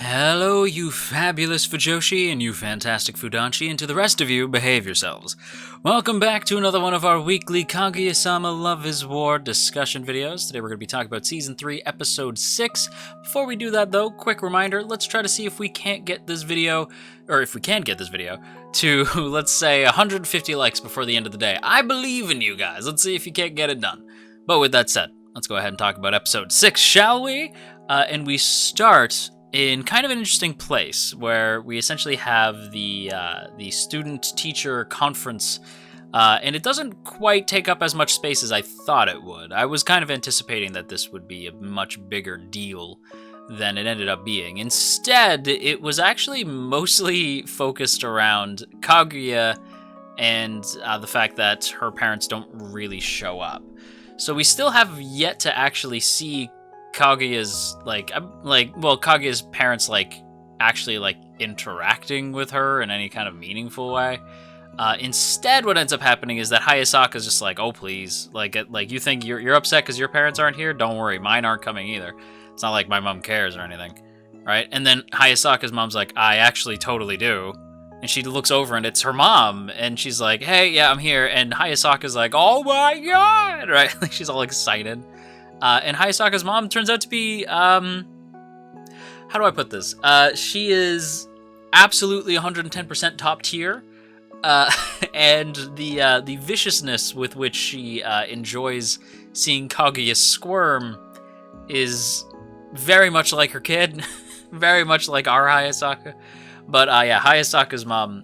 Hello, you fabulous Fujoshi and you fantastic Fudanshi, and to the rest of you, behave yourselves. Welcome back to another one of our weekly Kaguya-sama Love is War discussion videos. Today we're going to be talking about Season 3, Episode 6. Before we do that though, quick reminder, let's try to see if we can't get this video, or if we can get this video, to, let's say, 150 likes before the end of the day. I believe in you guys. Let's see if you can't get it done. But with that said, let's go ahead and talk about Episode 6, shall we? And we start in kind of an interesting place where we essentially have the student-teacher conference, and it doesn't quite take up as much space as I thought it would. I was kind of anticipating that this would be a much bigger deal than it ended up being. Instead, it was actually mostly focused around Kaguya and the fact that her parents don't really show up. So we still have yet to actually see Kaguya's Kaguya's parents actually interacting with her in any kind of meaningful way. Instead, what ends up happening is that Hayasaka's just like, oh please, you think you're upset because your parents aren't here? Don't worry, mine aren't coming either. It's not like my mom cares or anything, right? And then Hayasaka's mom's like, I actually totally do. And she looks over and it's her mom, and she's like, hey, yeah, I'm here. And Hayasaka's like, oh my god, right? Like she's all excited. And Hayasaka's mom turns out to be, how do I put this? She is absolutely 110% top tier, and the viciousness with which she enjoys seeing Kaguya squirm is very much like her kid, very much like our Hayasaka. But yeah, Hayasaka's mom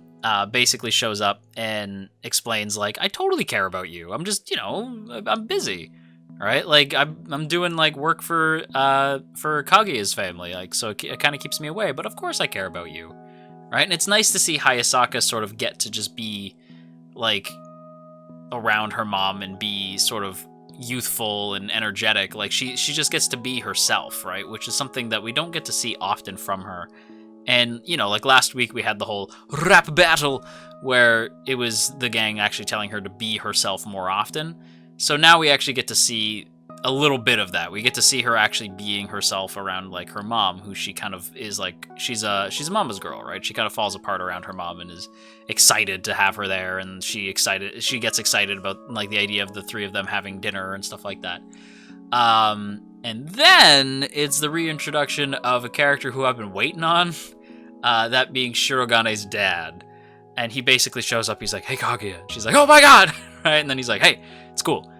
basically shows up and explains, like, I totally care about you. I'm just, I'm busy. Right, like I'm doing work for Kaguya's family, so it kind of keeps me away. But of course I care about you, right? And it's nice to see Hayasaka sort of get to just be around her mom and be sort of youthful and energetic. Like she just gets to be herself, right? Which is something that we don't get to see often from her. And last week we had the whole rap battle where it was the gang actually telling her to be herself more often. So now we actually get to see a little bit of that. We get to see her actually being herself around her mom, who she kind of is she's a mama's girl, right? She kind of falls apart around her mom and is excited to have her there, and she gets excited about the idea of the three of them having dinner and stuff like that. And then it's the reintroduction of a character who I've been waiting on, that being Shirogane's dad. And he basically shows up, he's like, hey Kaguya. And she's like, oh my god! Right? And then he's like, hey, it's cool.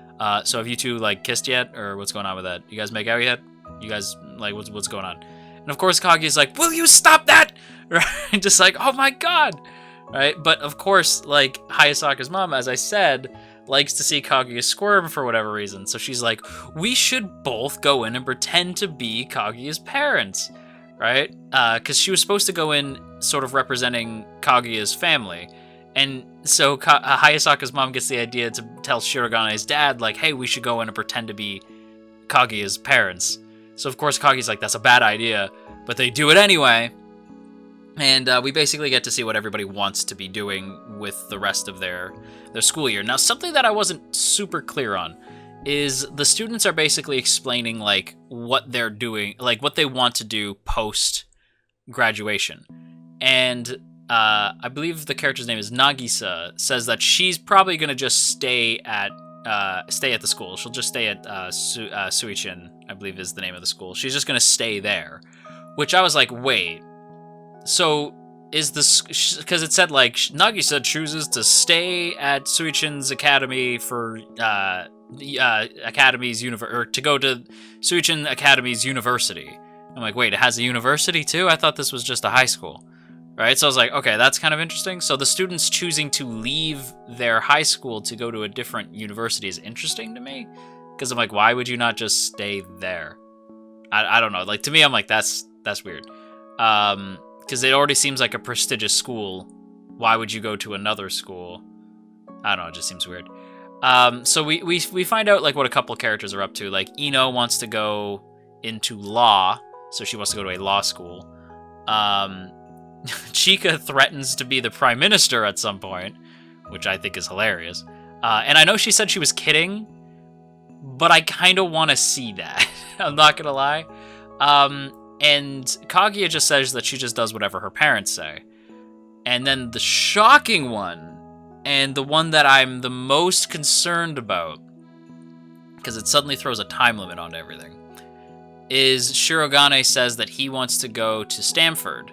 So have you two kissed yet, or what's going on with that? You guys make out yet? You guys what's going on? And of course Kaguya's like, will you stop that? Right? Just like, oh my god, right? But of course, Hayasaka's mom, as I said, likes to see Kaguya squirm for whatever reason. So she's like, we should both go in and pretend to be Kaguya's parents, right? Because she was supposed to go in sort of representing Kaguya's family. And so Hayasaka's mom gets the idea to tell Shirogane's dad, hey, we should go in and pretend to be Kaguya's parents. So of course Kaguya's like, that's a bad idea, but they do it anyway. And we basically get to see what everybody wants to be doing with the rest of their school year. Now, something that I wasn't super clear on is the students are basically explaining what they're doing, what they want to do post graduation. And I believe the character's name is Nagisa, says that she's probably going to just stay at the school. She'll just stay at Suichin, I believe is the name of the school. She's just going to stay there, which I was like, wait, so is this, because it said Nagisa chooses to stay at Suichin's academy for Academy's or to go to Suichin Academy's university. I'm like, wait, it has a university too? I thought this was just a high school. Right, so I was like, okay, that's kind of interesting. So the students choosing to leave their high school to go to a different university is interesting to me. Because I'm like, why would you not just stay there? I don't know. To me, I'm like, that's weird. Because it already seems like a prestigious school. Why would you go to another school? I don't know, it just seems weird. So we find out what a couple of characters are up to. Ino wants to go into law, so she wants to go to a law school. Chika threatens to be the prime minister at some point, which I think is hilarious. And I know she said she was kidding, but I kind of want to see that. I'm not going to lie. And Kaguya just says that she just does whatever her parents say. And then the shocking one, and the one that I'm the most concerned about, because it suddenly throws a time limit on everything, is Shirogane says that he wants to go to Stamford,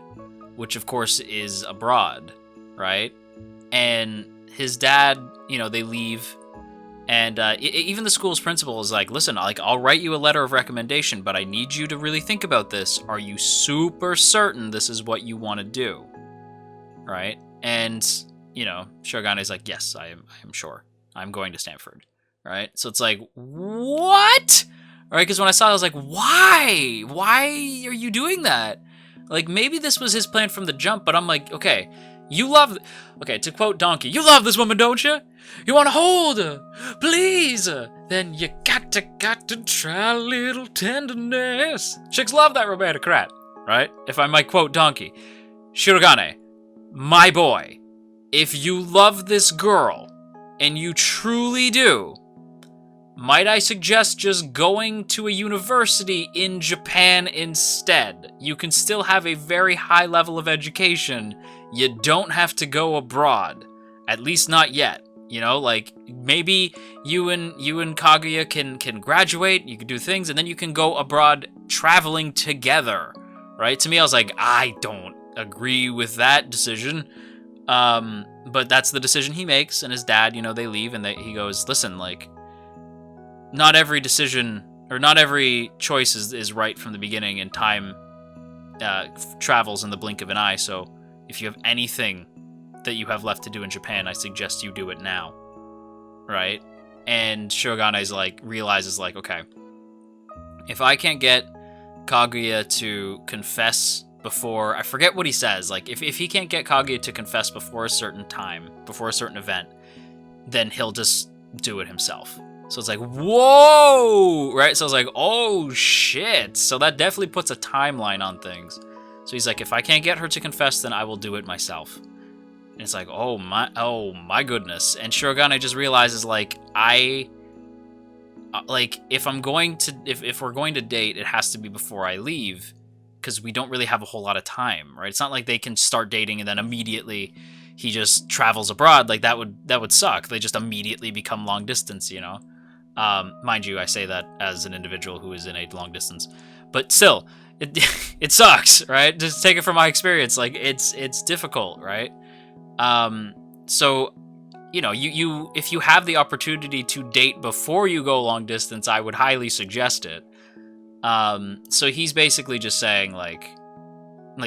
which of course is abroad, right? And his dad, you know, they leave, and even the school's principal is like, listen, like, I'll write you a letter of recommendation, but I need you to really think about this. Are you super certain this is what you want to do? Right? And, you know, Shirogane is like, yes, I am sure. I'm going to Stanford. Right? So it's like, what? Right? Because when I saw it, I was like, why? Why are you doing that? Like, maybe this was his plan from the jump, but I'm like, okay, you love... Okay, to quote Donkey, you love this woman, don't you? You want to hold her, please her. Then you got to try a little tenderness. Chicks love that romantic crap, right? If I might quote Donkey. Shirogane, my boy, if you love this girl, and you truly do, might I suggest just going to a university in Japan instead? You can still have a very high level of education. You don't have to go abroad. At least not yet. You know, like, maybe you and Kaguya can graduate, you can do things, and then you can go abroad traveling together, right? To me, I was like, I don't agree with that decision. But that's the decision he makes, and his dad, you know, they leave, and he goes, listen, like, not every decision, or not every choice is right from the beginning, and time travels in the blink of an eye, so if you have anything that you have left to do in Japan, I suggest you do it now, right? And Shirogane realizes, like, okay, if I can't get Kaguya to confess before, I forget what he says, like, if he can't get Kaguya to confess before a certain time, before a certain event, then he'll just do it himself. So it's like, whoa, right? So I was like, oh shit. So that definitely puts a timeline on things. So he's like, if I can't get her to confess, then I will do it myself. And it's like, oh my goodness. And Shirogane just realizes, like, if we're going to date, it has to be before I leave, because we don't really have a whole lot of time, right? It's not like they can start dating and then immediately he just travels abroad. Like, that would suck. They just immediately become long distance, you know? Mind you, I say that as an individual who is in a long distance, but still, it sucks, right? Just take it from my experience. Like, it's difficult, right? So, you know, you if you have the opportunity to date before you go long distance, I would highly suggest it. So he's basically just saying, like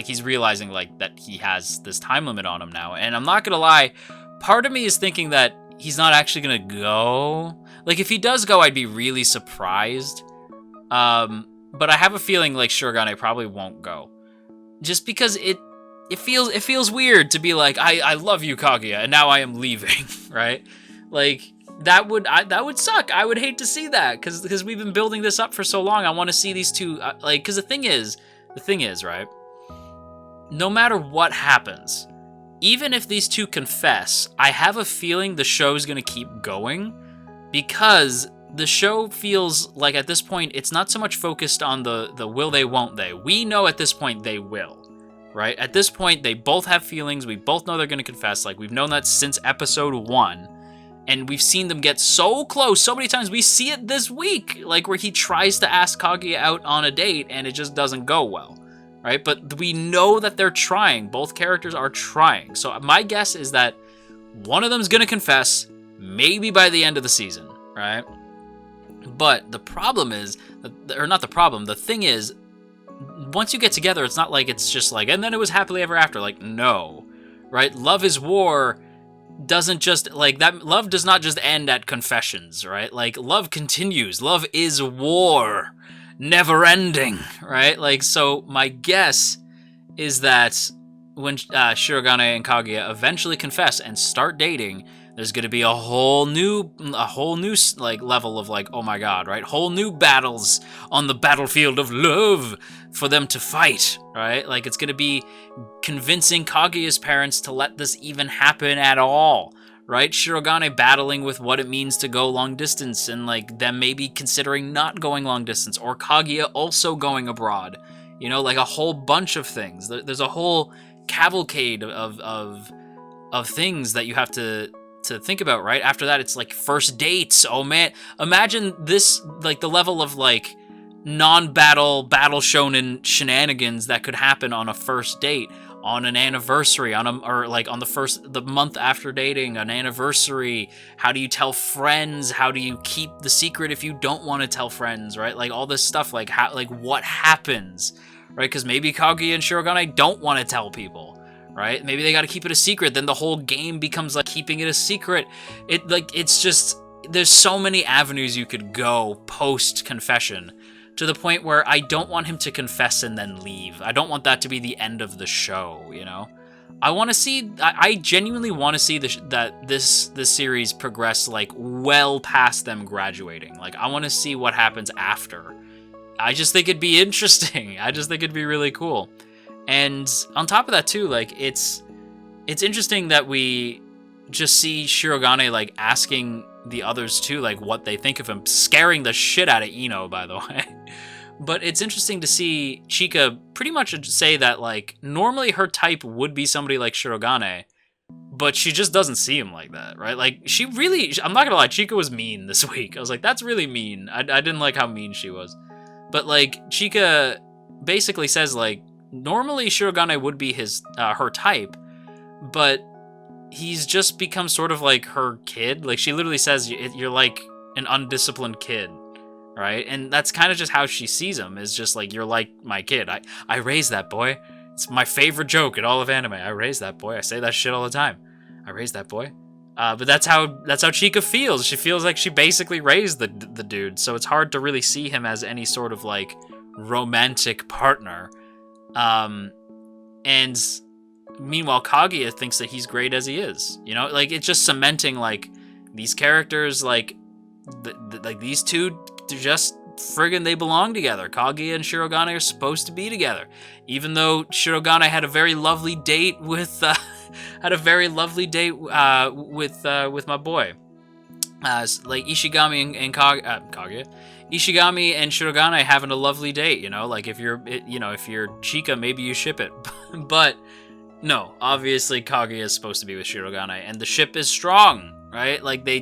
he's realizing, like, that he has this time limit on him now. And I'm not gonna lie, part of me is thinking that he's not actually gonna go. Like, if he does go, I'd be really surprised. But I have a feeling, like, Shirogane probably won't go. Just because it feels weird to be like, I love you, Kaguya, and now I am leaving, right? Like, that would suck. I would hate to see that, because we've been building this up for so long. I want to see these two, like, because the thing is, right? No matter what happens, even if these two confess, I have a feeling the show's gonna keep going, because the show feels like at this point it's not so much focused on the will they, won't they. We know at this point they will. Right? At this point, they both have feelings. We both know they're going to confess. Like, we've known that since episode 1. And we've seen them get so close so many times. We see it this week. Like, where he tries to ask Kaguya out on a date, and it just doesn't go well. Right? But we know that they're trying. Both characters are trying. So my guess is that one of them's going to confess, maybe by the end of the season. Right? But the problem is, or not the problem, the thing is, once you get together, it's not like it's just like, and then it was happily ever after. Like, no, right? Love is war doesn't just, like, that. Love does not just end at confessions, right? Like, love continues. Love is war, never ending, right? Like, so my guess is that when Shirogane and Kaguya eventually confess and start dating, there's going to be a whole new like level of, like, oh my god, right? Whole new battles on the battlefield of love for them to fight, right? Like, it's going to be convincing Kaguya's parents to let this even happen at all, right? Shirogane battling with what it means to go long distance, and, like, them maybe considering not going long distance, or Kaguya also going abroad. You know, like a whole bunch of things. There's a whole cavalcade of things that you have to think about, right? After that, it's like first dates. Oh man, imagine this, like the level of like non-battle battle shonen shenanigans that could happen on a first date, on an anniversary, or like on the month after dating, an anniversary. How do you tell friends? How do you keep the secret if you don't want to tell friends, right? Like all this stuff, like how, like what happens, right? Because maybe Kaguya and Shirogane don't want to tell people, right? Maybe they got to keep it a secret. Then the whole game becomes like keeping it a secret. It's just, there's so many avenues you could go post confession, to the point where I don't want him to confess and then leave. I don't want that to be the end of the show, you know? I want to see, I genuinely want to see this series progress like well past them graduating. Like I want to see what happens after. I just think it'd be interesting. I just think it'd be really cool. And on top of that too, like it's interesting that we just see Shirogane like asking the others too, like what they think of him, scaring the shit out of Ino, by the way. But it's interesting to see Chika pretty much say that like normally her type would be somebody like Shirogane, but she just doesn't see him like that, right? Like she really, I'm not gonna lie, Chika was mean this week. I was like, that's really mean. I didn't like how mean she was. But like Chika basically says like normally Shirogane would be her type, but he's just become sort of like her kid. Like she literally says you're like an undisciplined kid, right? And that's kind of just how she sees him, is just like, you're like my kid. I raised that boy. It's my favorite joke in all of anime. I raised that boy. I say that shit all the time. I raised that boy. But that's how Chika feels. She feels like she basically raised the dude. So it's hard to really see him as any sort of like romantic partner. And meanwhile, Kaguya thinks that he's great as he is. You know, like it's just cementing like these characters, like like these two, they're just friggin' they belong together. Kaguya and Shirogane are supposed to be together, even though Shirogane had a very lovely date with with my boy. Like Ishigami and Kaguya. Ishigami and Shirogane having a lovely date, you know, like if you're Chika, maybe you ship it. But no, obviously Kaguya is supposed to be with Shirogane, and the ship is strong, right? Like they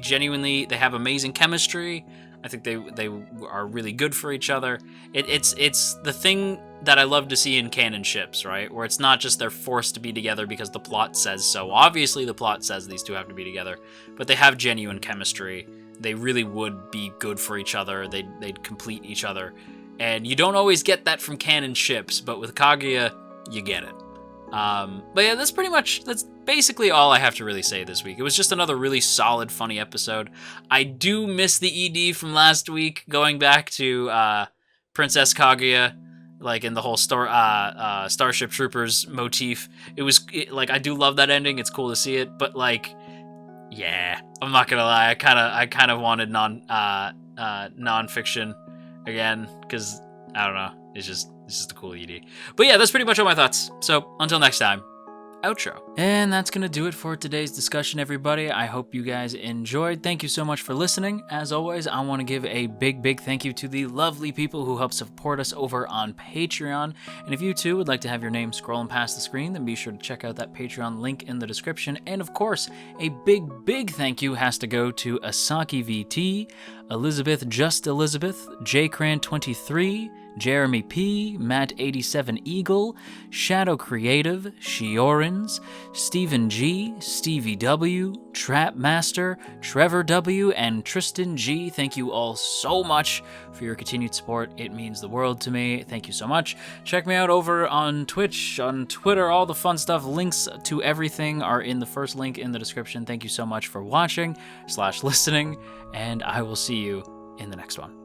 have amazing chemistry. I think they are really good for each other. It's the thing that I love to see in canon ships, right? Where it's not just they're forced to be together because the plot says so. Obviously the plot says these two have to be together, but they have genuine chemistry. They really would be good for each other. They'd complete each other. And you don't always get that from canon ships, but with Kaguya, you get it. But yeah, that's basically all I have to really say this week. It was just another really solid, funny episode. I do miss the ED from last week, going back to Princess Kaguya, like in the whole Starship Troopers motif. Like I do love that ending. It's cool to see it, but like, yeah, I'm not gonna lie. I kind of wanted non-fiction again, because I don't know. It's just a cool ED. But yeah, that's pretty much all my thoughts. So until next time, outro. And that's gonna do it for today's discussion, everybody. I hope you guys enjoyed. Thank you so much for listening. As always, I want to give a big thank you to the lovely people who help support us over on Patreon. And if you too would like to have your name scrolling past the screen, then be sure to check out that Patreon link in the description. And of course, a big thank you has to go to Asaki VT, Elizabeth Just Elizabeth, JCran23, Jeremy P, Matt87 Eagle, Shadow Creative, Shiorins, Stephen G, Stevie W, Trap Master, Trevor W, and Tristan G. Thank you all so much for your continued support. It means the world to me. Thank you so much. Check me out over on Twitch, on Twitter, all the fun stuff. Links to everything are in the first link in the description. Thank you so much for watching / listening, and I will see you in the next one.